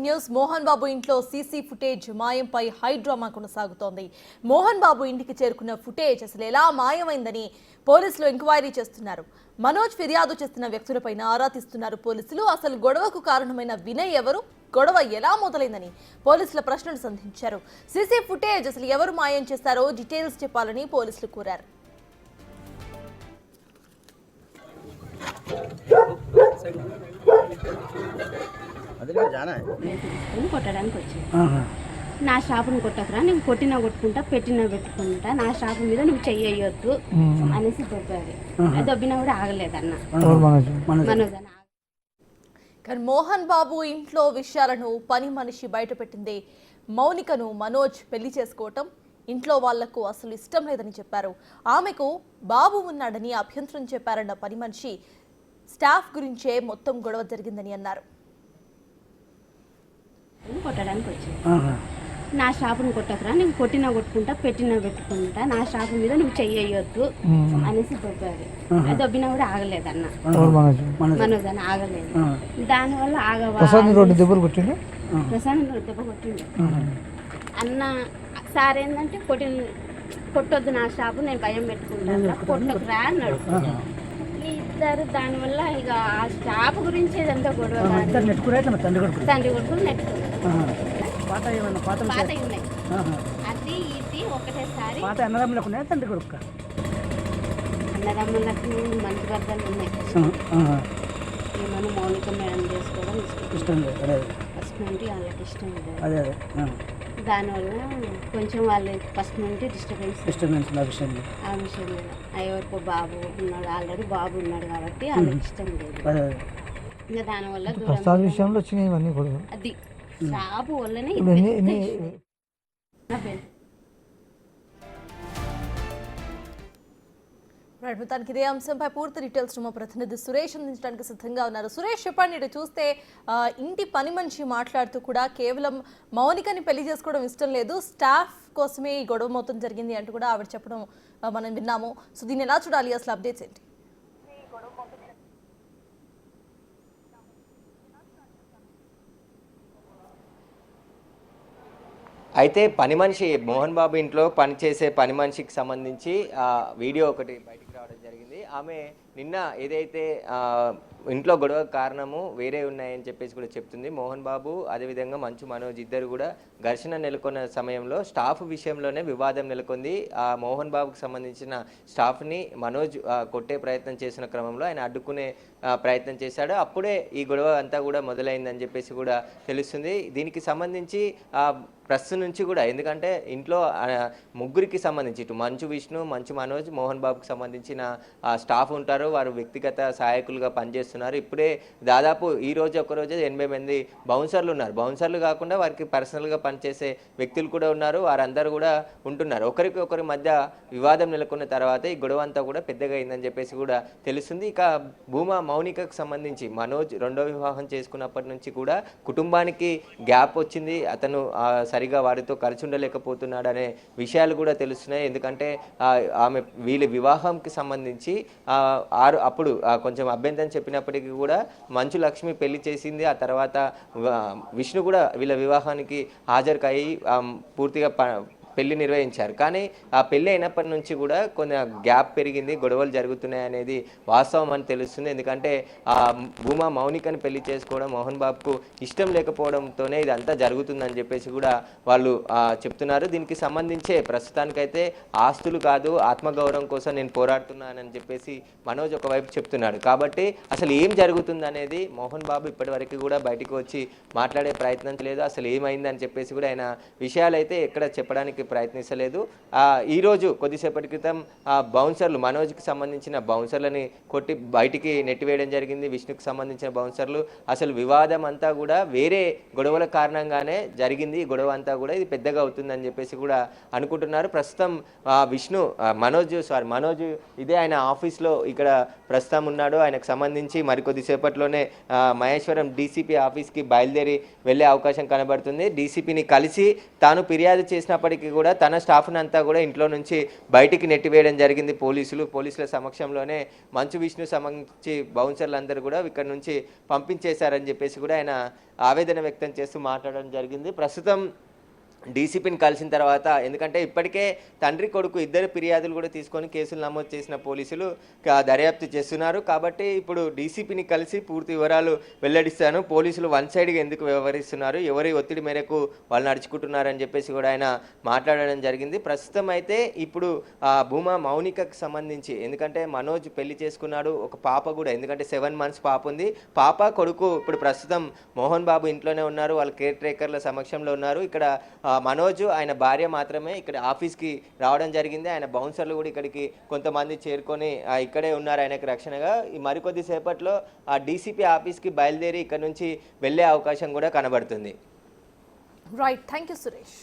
News. Mohan Babu ఇంట్లో CC footage మాయంపై high drama కొనసాగుతోంది. మోహన్ బాబు ఇంటికి చేరుకున్న ఫుటేజ్ అసలు ఎలా మాయమైందని పోలీసులు ఎంక్వైరీ చేస్తున్నారు. మనోజ్ ఫిర్యాదు చేస్తున్న వ్యక్తులపైన ఆరా తీస్తున్నారు పోలీసులు. అసలు గొడవకు కారణమైన వినయ్ ఎవరు, గొడవ ఎలా మొదలైందని పోలీసుల ప్రశ్నలు సంధించారు. సీసీ ఫుటేజ్ అసలు ఎవరు మాయం చేస్తారో డీటెయిల్స్ చెప్పాలని పోలీసులు కోరారు. కొట్టడానికి వచ్చాను. నా షాపుని కొట్టకరా, నేను కొట్టినా కొట్టుకుంటా, పెట్టినా పెట్టుకుంటా, నా షాపు మీద నువ్వు చెయ్యొద్దు అనేసి దొబ్బారు. దొబ్బినా కూడా ఆగలేదన్న మనోజ్. కానీ మోహన్ బాబు ఇంట్లో విషయాలను పని మనిషి బయటపెట్టింది. మౌనికను మనోజ్ పెళ్లి చేసుకోవటం ఇంట్లో వాళ్లకు అసలు ఇష్టం లేదని చెప్పారు. ఆమెకు బాబు ఉన్నాడని అభ్యంతరం చెప్పారన్న పని మనిషి స్టాఫ్ గురించే మొత్తం గొడవ జరిగిందని అన్నారు. కొట్టడానికి వచ్చాను. నా షాపుని కొట్టకరా, నేను కొట్టినా కొట్టుకుంటా, పెట్టినా పెట్టుకుంటా, నా షాపు మీద నువ్వు చెయ్యొద్దు అనేసి దొబ్బారు. దొబ్బినా కూడా ఆగలేదన్న మనోజ్ అని ఆగలేదు. దానివల్ల ప్రసాద్ దెబ్బ కొట్టిండు. అన్న సార్ ఏంటంటే కొట్టొద్దు నా షాపు, నేను భయం పెట్టుకుంటాను, కొట్టకురా అన్నాడు. ఇద్దరు దానివల్ల ఇక ఆ షాపు గురించి ఇదంతా గొడవ. తండ్రి కొడుకులు నెట్టుకున్నారు. పాత ఉన్నాయి అది ఇది ఒకటేసారి. అన్నదమ్ములకు తండ్రి కొడుకు అన్నదమ్ములకు మంచి భర్తలు ఉన్నాయి. ఏమన్నా మౌనిక మేడం చేసుకోవడం ఇష్టం లేదు. ఫస్ట్ నుండి వాళ్ళకి ఇష్టం లేదు. దానివల్ల కొంచెం వాళ్ళు ఫస్ట్ నుండి డిస్టర్బెన్స్ ఆ విషయంలో ఎవరికో బాబు ఉన్నాడు, ఆల్రెడీ బాబు ఉన్నాడు కాబట్టి వాళ్ళకి ఇష్టం లేదు. ఇంకా దానివల్ల విషయంలో వచ్చినాయి అది షాపు వల్లనే. మొత్తానికి ఇదే అంశంపై పూర్తి డీటెయిల్స్ మా ప్రతినిధి సురేష్ అందించడానికి సిద్ధంగా ఉన్నారు. సురేష్, చెప్పండి. ఇటు చూస్తే ఇంటి పని మనిషి మాట్లాడుతూ కూడా కేవలం మౌనికని పెళ్లి చేసుకోవడం ఇష్టం లేదు, స్టాఫ్ కోసమే ఈ గొడవ మొత్తం జరిగింది అంటూ కూడా ఆవిడ చెప్పడం మనం విన్నాము. సో దీన్ని ఎలా చూడాలి, అసలు అప్డేట్స్ ఏంటి? అయితే పని మనిషి మోహన్ బాబు ఇంట్లో పనిచేసే పని మనిషికి సంబంధించి వీడియో ఒకటి బయటికి రావడం జరిగింది. ఆమె నిన్న ఏదైతే ఇంట్లో గొడవ కారణము వేరే ఉన్నాయని చెప్పేసి కూడా చెప్తుంది. మోహన్ బాబు అదేవిధంగా మంచు మనోజ్ ఇద్దరు కూడా ఘర్షణ నెలకొన్న సమయంలో స్టాఫ్ విషయంలోనే వివాదం నెలకొంది. ఆ మోహన్ బాబుకు సంబంధించిన స్టాఫ్ని మనోజ్ కొట్టే ప్రయత్నం చేసిన క్రమంలో ఆయన అడ్డుకునే ప్రయత్నం చేశాడు. అప్పుడే ఈ గొడవ అంతా కూడా మొదలైందని చెప్పేసి కూడా తెలుస్తుంది. దీనికి సంబంధించి ప్రెస్ నుంచి కూడా, ఎందుకంటే ఇంట్లో ముగ్గురికి సంబంధించి ఇటు మంచు విష్ణు, మంచు మనోజ్, మోహన్ బాబుకి సంబంధించిన స్టాఫ్ ఉంటారు. వారు వ్యక్తిగత సహాయకులుగా పనిచేస్తున్నారు. ఇప్పుడే దాదాపు ఈ రోజు ఒకరోజు 80 మంది బౌన్సర్లు ఉన్నారు. బౌన్సర్లు కాకుండా వారికి పర్సనల్గా పనిచేసే వ్యక్తులు కూడా ఉన్నారు. వారందరూ కూడా ఉంటున్నారు. ఒకరికి ఒకరి మధ్య వివాదం నెలకొన్న తర్వాత ఈ గొడవ అంతా కూడా పెద్దగా అయిందని చెప్పేసి కూడా తెలుస్తుంది. ఇక భూమా మౌనికకు సంబంధించి మనోజ్ రెండో వివాహం చేసుకున్నప్పటి నుంచి కూడా కుటుంబానికి గ్యాప్ వచ్చింది. అతను సరిగా వారితో కలిసి ఉండలేకపోతున్నాడు అనే విషయాలు కూడా తెలుస్తున్నాయి. ఎందుకంటే ఆమె వీళ్ళ వివాహంకి సంబంధించి అప్పుడు కొంచెం అభ్యంతరం చెప్పినప్పటికీ కూడా మంచు లక్ష్మి పెళ్లి చేసింది. ఆ తర్వాత విష్ణు కూడా వీళ్ళ వివాహానికి హాజరు కాయి పూర్తిగా పెళ్లి నిర్వహించారు. కానీ ఆ పెళ్లి అయినప్పటి నుంచి కూడా కొంత గ్యాప్ పెరిగింది, గొడవలు జరుగుతున్నాయి అనేది వాస్తవం అని తెలుస్తుంది. ఎందుకంటే భూమా మౌనికని పెళ్లి చేసుకోవడం మోహన్ బాబుకు ఇష్టం లేకపోవడంతోనే ఇదంతా జరుగుతుందని చెప్పేసి కూడా వాళ్ళు చెప్తున్నారు. దీనికి సంబంధించే ప్రస్తుతానికైతే ఆస్తులు కాదు, ఆత్మగౌరవం కోసం నేను పోరాడుతున్నానని చెప్పేసి మనోజ్ ఒకవైపు చెప్తున్నాడు. కాబట్టి అసలు ఏం జరుగుతుంది అనేది మోహన్ బాబు ఇప్పటి వరకు కూడా బయటకు వచ్చి మాట్లాడే ప్రయత్నం లేదు. అసలు ఏమైందని చెప్పేసి కూడా ఆయన విషయాలు అయితే ఎక్కడ చెప్పడానికి ప్రయత్నించలేదు. ఈరోజు కొద్దిసేపటి క్రితం బౌన్సర్లు, మనోజ్కి సంబంధించిన బౌన్సర్లని కొట్టి బయటికి నెట్టివేయడం జరిగింది. విష్ణుకి సంబంధించిన బౌన్సర్లు. అసలు వివాదం అంతా కూడా వేరే గొడవల కారణంగానే జరిగింది. ఈ గొడవ అంతా కూడా ఇది పెద్దగా అవుతుందని చెప్పేసి కూడా అనుకుంటున్నారు. ప్రస్తుతం మనోజ్ ఇదే ఆయన ఆఫీస్లో ఇక్కడ ప్రస్తుతం ఉన్నాడు. ఆయనకు సంబంధించి మరికొద్దిసేపట్లోనే మహేశ్వరం డీసీపీ ఆఫీస్కి బయలుదేరి వెళ్ళే అవకాశం కనబడుతుంది. డీసీపీని కలిసి తాను ఫిర్యాదు చేసినప్పటికీ కూడా తన స్టాఫ్ని అంతా కూడా ఇంట్లో నుంచి బయటికి నెట్టివేయడం జరిగింది పోలీసుల సమక్షంలోనే మంచు విష్ణు సంబంధించి బౌన్సర్లందరూ కూడా ఇక్కడ నుంచి పంపించేశారని చెప్పేసి కూడా ఆయన ఆవేదన వ్యక్తం చేస్తూ మాట్లాడడం జరిగింది. ప్రస్తుతం డీసీపీని కలిసిన తర్వాత, ఎందుకంటే ఇప్పటికే తండ్రి కొడుకు ఇద్దరు ఫిర్యాదులు కూడా తీసుకొని కేసులు నమోదు చేసిన పోలీసులు దర్యాప్తు చేస్తున్నారు. కాబట్టి ఇప్పుడు డీసీపీని కలిసి పూర్తి వివరాలు వెల్లడిస్తాను. పోలీసులు వన్ సైడ్గా ఎందుకు వ్యవహరిస్తున్నారు, ఎవరి ఒత్తిడి మేరకు వాళ్ళు నడుచుకుంటున్నారని చెప్పేసి కూడా ఆయన మాట్లాడడం జరిగింది. ప్రస్తుతం అయితే ఇప్పుడు భూమా మౌనికకు సంబంధించి, ఎందుకంటే మనోజ్ పెళ్లి చేసుకున్నాడు, ఒక పాప కూడా, ఎందుకంటే 7 months పాప ఉంది. పాప కొడుకు ఇప్పుడు ప్రస్తుతం మోహన్ బాబు ఇంట్లోనే ఉన్నారు, వాళ్ళ కేర్ టేకర్ల సమక్షంలో ఉన్నారు. ఇక్కడ మనోజ్ ఆయన భార్య మాత్రమే ఇక్కడ ఆఫీస్కి రావడం జరిగింది. ఆయన బౌన్సర్లు కూడా ఇక్కడికి కొంతమంది చేరుకొని ఇక్కడే ఉన్నారు ఆయనకు రక్షణగా. ఈ మరికొద్ది సేపట్లో ఆ డీసీపీ ఆఫీస్కి బయలుదేరి ఇక్కడ నుంచి వెళ్ళే అవకాశం కూడా కనబడుతుంది. Right, thank you Suresh.